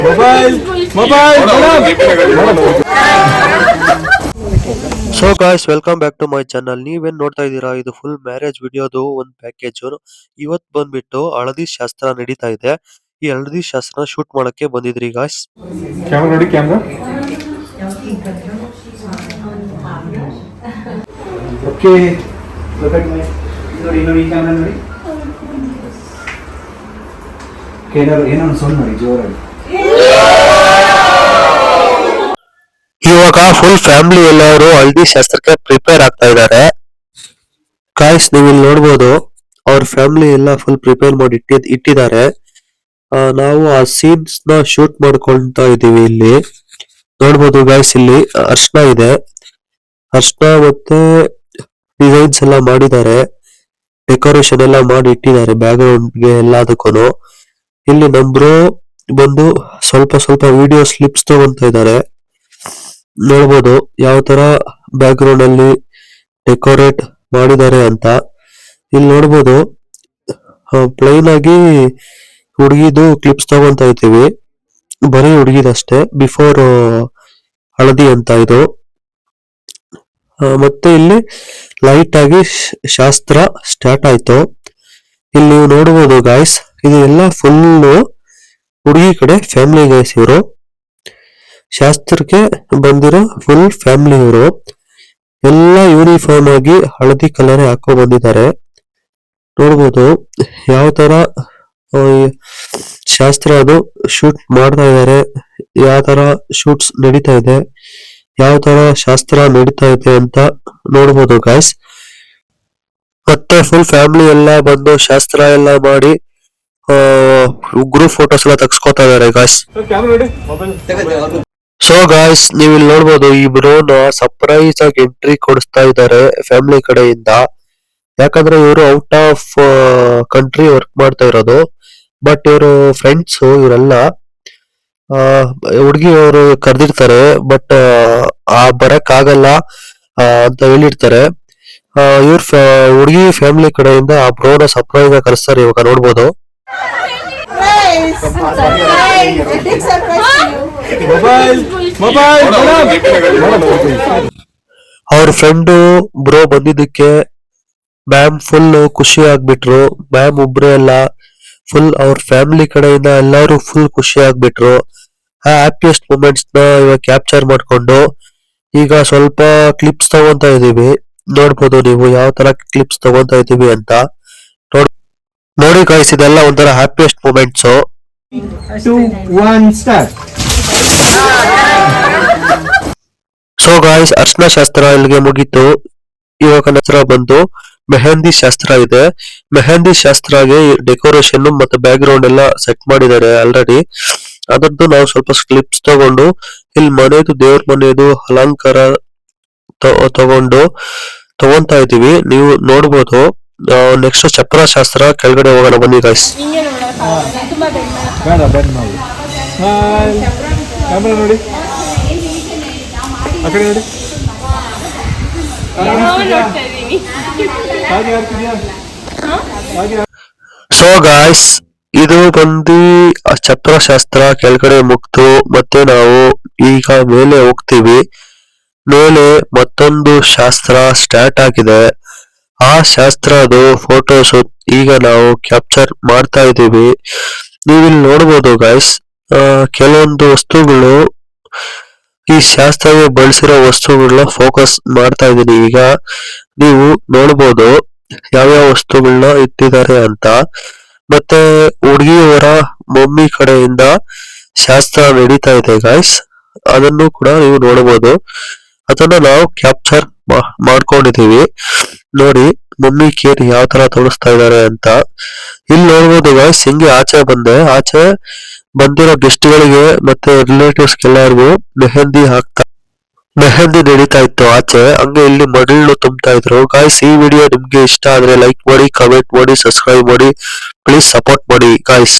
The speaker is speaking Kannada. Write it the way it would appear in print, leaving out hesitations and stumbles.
So guys welcome back to my channel. ನೀವೇನ್ ನೋಡ್ತಾ ಇದ್ದೀರಾ, ಇದು ಫುಲ್ ಮ್ಯಾರೇಜ್ ವಿಡಿಯೋದು ಒಂದು ಪ್ಯಾಕೇಜ್. ಇವತ್ ಬಂದ್ಬಿಟ್ಟು ಹಳದಿ ಶಾಸ್ತ್ರ ನಡೀತಾ ಇದೆ. ಈ ಹಳದಿ ಶಾಸ್ತ್ರ ಶೂಟ್ ಮಾಡಕ್ಕೆ ಬಂದಿದ್ರಿ ಗಾಯ್ಸ್. ಕ್ಯಾಮ್ರಾ ನೋಡಿ, ಕ್ಯಾಮ್ರಾ ಓಕೆ. ನೋಡಿ ನೋಡಿ ಕ್ಯಾಮ್ರಾ ನೋಡಿ. ಏನೋ ಸೌಂಡ್ ಮಾಡಿ ಜೋರಾಗಿ. ಇವಾಗ ಫುಲ್ ಫ್ಯಾಮಿಲಿ ಎಲ್ಲರೂ ಹಳದಿ ಶಾಸ್ತ್ರಕ್ಕೆ ಪ್ರಿಪೇರ್ ಆಗ್ತಾ ಇದ್ದಾರೆ ಗಾಯ್ಸ್. ನೀವು ಇಲ್ಲಿ ನೋಡ್ಬೋದು ಅವ್ರ ಫ್ಯಾಮಿಲಿ ಎಲ್ಲ ಫುಲ್ ಪ್ರಿಪೇರ್ ಮಾಡಿ ಇಟ್ಟಿದ್ದಾರೆ. ನಾವು ಆ ಸೀನ್ಸ್ ನ ಶೂಟ್ ಮಾಡ್ಕೊಳ್ತಾ ಇದೀವಿ. ಇಲ್ಲಿ ನೋಡ್ಬೋದು ಗಾಯ್ಸ್, ಇಲ್ಲಿ ಅರ್ಶನ ಇದೆ. ಅರ್ಶನ ಮತ್ತೆ ಡಿಸೈನ್ಸ್ ಎಲ್ಲ ಮಾಡಿದ್ದಾರೆ, ಡೆಕೋರೇಷನ್ ಎಲ್ಲ ಮಾಡಿ ಇಟ್ಟಿದ್ದಾರೆ ಬ್ಯಾಕ್ ಗ್ರೌಂಡ್ ಗೆ ಎಲ್ಲದಕ್ಕೂ. ಇಲ್ಲಿ ನಮ್ಬ್ರು ಬಂದು ಸ್ವಲ್ಪ ಸ್ವಲ್ಪ ವಿಡಿಯೋ ಸ್ಲಿಪ್ಸ್ ತಗೊಂತ ಇದ್ದಾರೆ. ನೋಡ್ಬೋದು ಯಾವ ತರ ಬ್ಯಾಕ್ ಗ್ರೌಂಡ್ ಅಲ್ಲಿ ಡೆಕೋರೇಟ್ ಮಾಡಿದ್ದಾರೆ ಅಂತ. ಇಲ್ಲಿ ನೋಡ್ಬೋದು ಪ್ಲೈನ್ ಆಗಿ ಹುಡುಗಿದು ಕ್ಲಿಪ್ಸ್ ತಗೊಂತ ಇದ್ದೀವಿ, ಬರೀ ಹುಡುಗಿದಷ್ಟೇ, ಬಿಫೋರ್ ಹಳದಿ ಅಂತ ಇದು. ಮತ್ತೆ ಇಲ್ಲಿ ಲೈಟ್ ಆಗಿ ಶಾಸ್ತ್ರ ಸ್ಟಾರ್ಟ್ ಆಯ್ತು. ಇಲ್ಲಿ ನೀವು ನೋಡ್ಬೋದು ಗಾಯ್ಸ್, ಇದು ಎಲ್ಲ ಫುಲ್ ಹುಡುಗಿ ಕಡೆ ಫ್ಯಾಮಿಲಿ ಗೈಸ್. ಇವರು ಶಾಸ್ತ್ರಕ್ಕೆ ಬಂದಿರೋ ಫುಲ್ ಫ್ಯಾಮಿಲಿ. ಇವರು ಎಲ್ಲ ಯೂನಿಫಾರ್ಮ್ ಆಗಿ ಹಳದಿ ಕಲರ್ ಹಾಕೋ ಬಂದಿದ್ದಾರೆ. ನೋಡ್ಬೋದು ಯಾವ ತರ ಶಾಸ್ತ್ರ ಅದು ಶೂಟ್ ಮಾಡ್ತಾ ಇದ್ದಾರೆ, ಯಾವ ತರ ಶೂಟ್ಸ್ ನಡೀತಾ ಇದೆ, ಯಾವ ತರ ಶಾಸ್ತ್ರ ನಡೀತಾ ಇದೆ ಅಂತ ನೋಡ್ಬೋದು ಗಾಯ್ಸ್. ಮತ್ತೆ ಫುಲ್ ಫ್ಯಾಮಿಲಿ ಎಲ್ಲ ಬಂದು ಶಾಸ್ತ್ರ ಎಲ್ಲ ಮಾಡಿ ಗ್ರೂಪ್ ಫೋಟೋಸ್ ಎಲ್ಲ ತೆಗ್ಸ್ಕೊತಾ ಇದಾರೆ ಗಾಯ್ಸ್. ಸೊ ಗಾಯ್ಸ್, ನೀವು ಇಲ್ಲಿ ನೋಡ್ಬೋದು ಈ ಬ್ರೋನ ಸರ್ಪ್ರೈಸ್ ಆಗಿ ಎಂಟ್ರಿ ಕೊಡಿಸ್ತಾ ಇದ್ದಾರೆ ಫ್ಯಾಮಿಲಿ ಕಡೆಯಿಂದ. ಯಾಕಂದ್ರೆ ಇವರು ಔಟ್ ಆಫ್ ಕಂಟ್ರಿ ವರ್ಕ್ ಮಾಡ್ತಾ ಇರೋದು. ಬಟ್ ಇವರು ಫ್ರೆಂಡ್ಸ್ ಇವರೆಲ್ಲ. ಹುಡುಗಿ ಅವರು ಕರೆದಿರ್ತಾರೆ, ಬಟ್ ಬರಕ್ ಆಗಲ್ಲ ಅಂತ ಹೇಳಿರ್ತಾರೆ. ಇವ್ರ ಹುಡುಗಿ ಫ್ಯಾಮಿಲಿ ಕಡೆಯಿಂದ ಆ ಬ್ರೋನ ಸರ್ಪ್ರೈಸ್ ಆಗಿ ಕರೆಸ್ತಾರೆ. ಇವಾಗ ನೋಡ್ಬೋದು ಅವ್ರ ಫ್ರೆಂಡು ಬ್ರೋ ಬಂದಿದ್ದಕ್ಕೆ ಮ್ಯಾಮ್ ಫುಲ್ ಖುಷಿ ಆಗ್ಬಿಟ್ರು. ಮ್ಯಾಮ್ ಒಬ್ರೇ ಅಲ್ಲ, ಫುಲ್ ಅವ್ರ ಫ್ಯಾಮಿಲಿ ಕಡೆಯಿಂದ ಎಲ್ಲರೂ ಫುಲ್ ಖುಷಿ ಆಗ್ಬಿಟ್ರು. ಆ ಹ್ಯಾಪಿಯೆಸ್ಟ್ ಮೂಮೆಂಟ್ಸ್ ನ ಇವಾಗ ಕ್ಯಾಪ್ಚರ್ ಮಾಡ್ಕೊಂಡು ಈಗ ಸ್ವಲ್ಪ ಕ್ಲಿಪ್ಸ್ ತಗೊಂತ ಇದೀವಿ. ನೋಡ್ಬೋದು ನೀವು ಯಾವ ತರ ಕ್ಲಿಪ್ಸ್ ತಗೊಂತ ಇದೀವಿ ಅಂತ. ನೋಡಿ ಗಾಯ್ಸ್, ಇದೆಲ್ಲ ಒಂಥರ happiest moments. 2, 1 start. So guys, ಅರ್ಶನ ಶಾಸ್ತ್ರ ಇಲ್ಲಿಗೆ ಮುಗೀತು. ಇವಾಗ ನಂತರ ಬಂದು ಮೆಹಂದಿ ಶಾಸ್ತ್ರ ಇದೆ. ಮೆಹಂದಿ ಶಾಸ್ತ್ರಗೆ ಡೆಕೋರೇಷನ್ ಮತ್ತೆ ಬ್ಯಾಕ್ ಗ್ರೌಂಡ್ ಎಲ್ಲ ಸೆಟ್ ಮಾಡಿದ್ದಾರೆ ಆಲ್ರೆಡಿ. ಅದರದ್ದು ನಾವು ಸ್ವಲ್ಪ ಕ್ಲಿಪ್ಸ್ ತಗೊಂಡು ಇಲ್ಲಿ ಮನೆದು ದೇವ್ರ ಮನೆದು ಅಲಂಕಾರ ತಗೊಂತಾ ಇದೀವಿ. ನೀವು ನೋಡ್ಬೋದು. ನೆಕ್ಸ್ಟ್ ಚಪ್ರ ಶಾಸ್ತ್ರ ಕೆಳಗಡೆ ಹೋಗೋಣ ಬನ್ನಿ ಗಾಯ್ಸ್. ಕ್ಯಾಮ್ರಾ ನೋಡಿ, ಆ ಕಡೆ ನೋಡಿ. ಸೊ ಗಾಯ್ಸ್, ಇದು ಬಂದು ಚಪ್ರ ಶಾಸ್ತ್ರ ಕೆಳಗಡೆ ಮುಗ್ದು ಮತ್ತೆ ನಾವು ಈಗ ಮೇಲೆ ಹೋಗ್ತೀವಿ. ಮೇಲೆ ಮತ್ತೊಂದು ಶಾಸ್ತ್ರ ಸ್ಟಾರ್ಟ್ ಆಗಿದೆ. ಆ ಶಾಸ್ತ್ರದ ಫೋಟೋಸ್ ಈಗ ನಾವು ಕ್ಯಾಪ್ಚರ್ ಮಾಡ್ತಾ ಇದ್ದೀವಿ. ನೀವಿಲ್ಲಿ ನೋಡ್ಬೋದು ಗಾಯ್ಸ್, ಕೆಲವೊಂದು ವಸ್ತುಗಳು ಈ ಶಾಸ್ತ್ರಕ್ಕೆ ಬಳಸಿರೋ ವಸ್ತುಗಳನ್ನ ಫೋಕಸ್ ಮಾಡ್ತಾ ಇದ್ದೀನಿ. ಈಗ ನೀವು ನೋಡ್ಬೋದು ಯಾವ್ಯಾವ ವಸ್ತುಗಳನ್ನ ಇಟ್ಟಿದ್ದಾರೆ ಅಂತ. ಮತ್ತೆ ಹುಡುಗಿಯವರ ಮಮ್ಮಿ ಕಡೆಯಿಂದ ಶಾಸ್ತ್ರ ನಡೀತಾ ಇದೆ ಗಾಯ್ಸ್, ಅದನ್ನು ಕೂಡ ನೀವು ನೋಡ್ಬೋದು. ಅದನ್ನ ನಾವು ಕ್ಯಾಪ್ಚರ್ ಮಾಡ್ಕೊಂಡಿದೀವಿ. ನೋಡಿ ಮಮ್ಮಿ ಕೇರ್ ಯಾವ ತರ ತೋರಿಸ್ತಾ ಇದ್ದಾರೆ ಅಂತ. ಇಲ್ಲಿ ನೋಡ್ಬೋದು ಗಾಯ್ಸ್, ಹಿಂಗೆ ಆಚೆ ಬಂದಿರೋ ಗೆಸ್ಟ್ ಗಳಿಗೆ ಮತ್ತೆ ರಿಲೇಟಿವ್ಸ್ ಎಲ್ಲರಿಗೂ ಮೆಹಂದಿ ನಡೀತಾ ಇತ್ತು ಆಚೆ. ಹಂಗೆ ಇಲ್ಲಿ ಮರಳು ತುಂಬ್ತಾ ಇದ್ರು ಗಾಯ್ಸ್. ಈ ವಿಡಿಯೋ ನಿಮ್ಗೆ ಇಷ್ಟ ಆದ್ರೆ ಲೈಕ್ ಮಾಡಿ, ಕಮೆಂಟ್ ಮಾಡಿ, ಸಬ್ಸ್ಕ್ರೈಬ್ ಮಾಡಿ, ಪ್ಲೀಸ್ ಸಪೋರ್ಟ್ ಮಾಡಿ ಗಾಯ್ಸ್.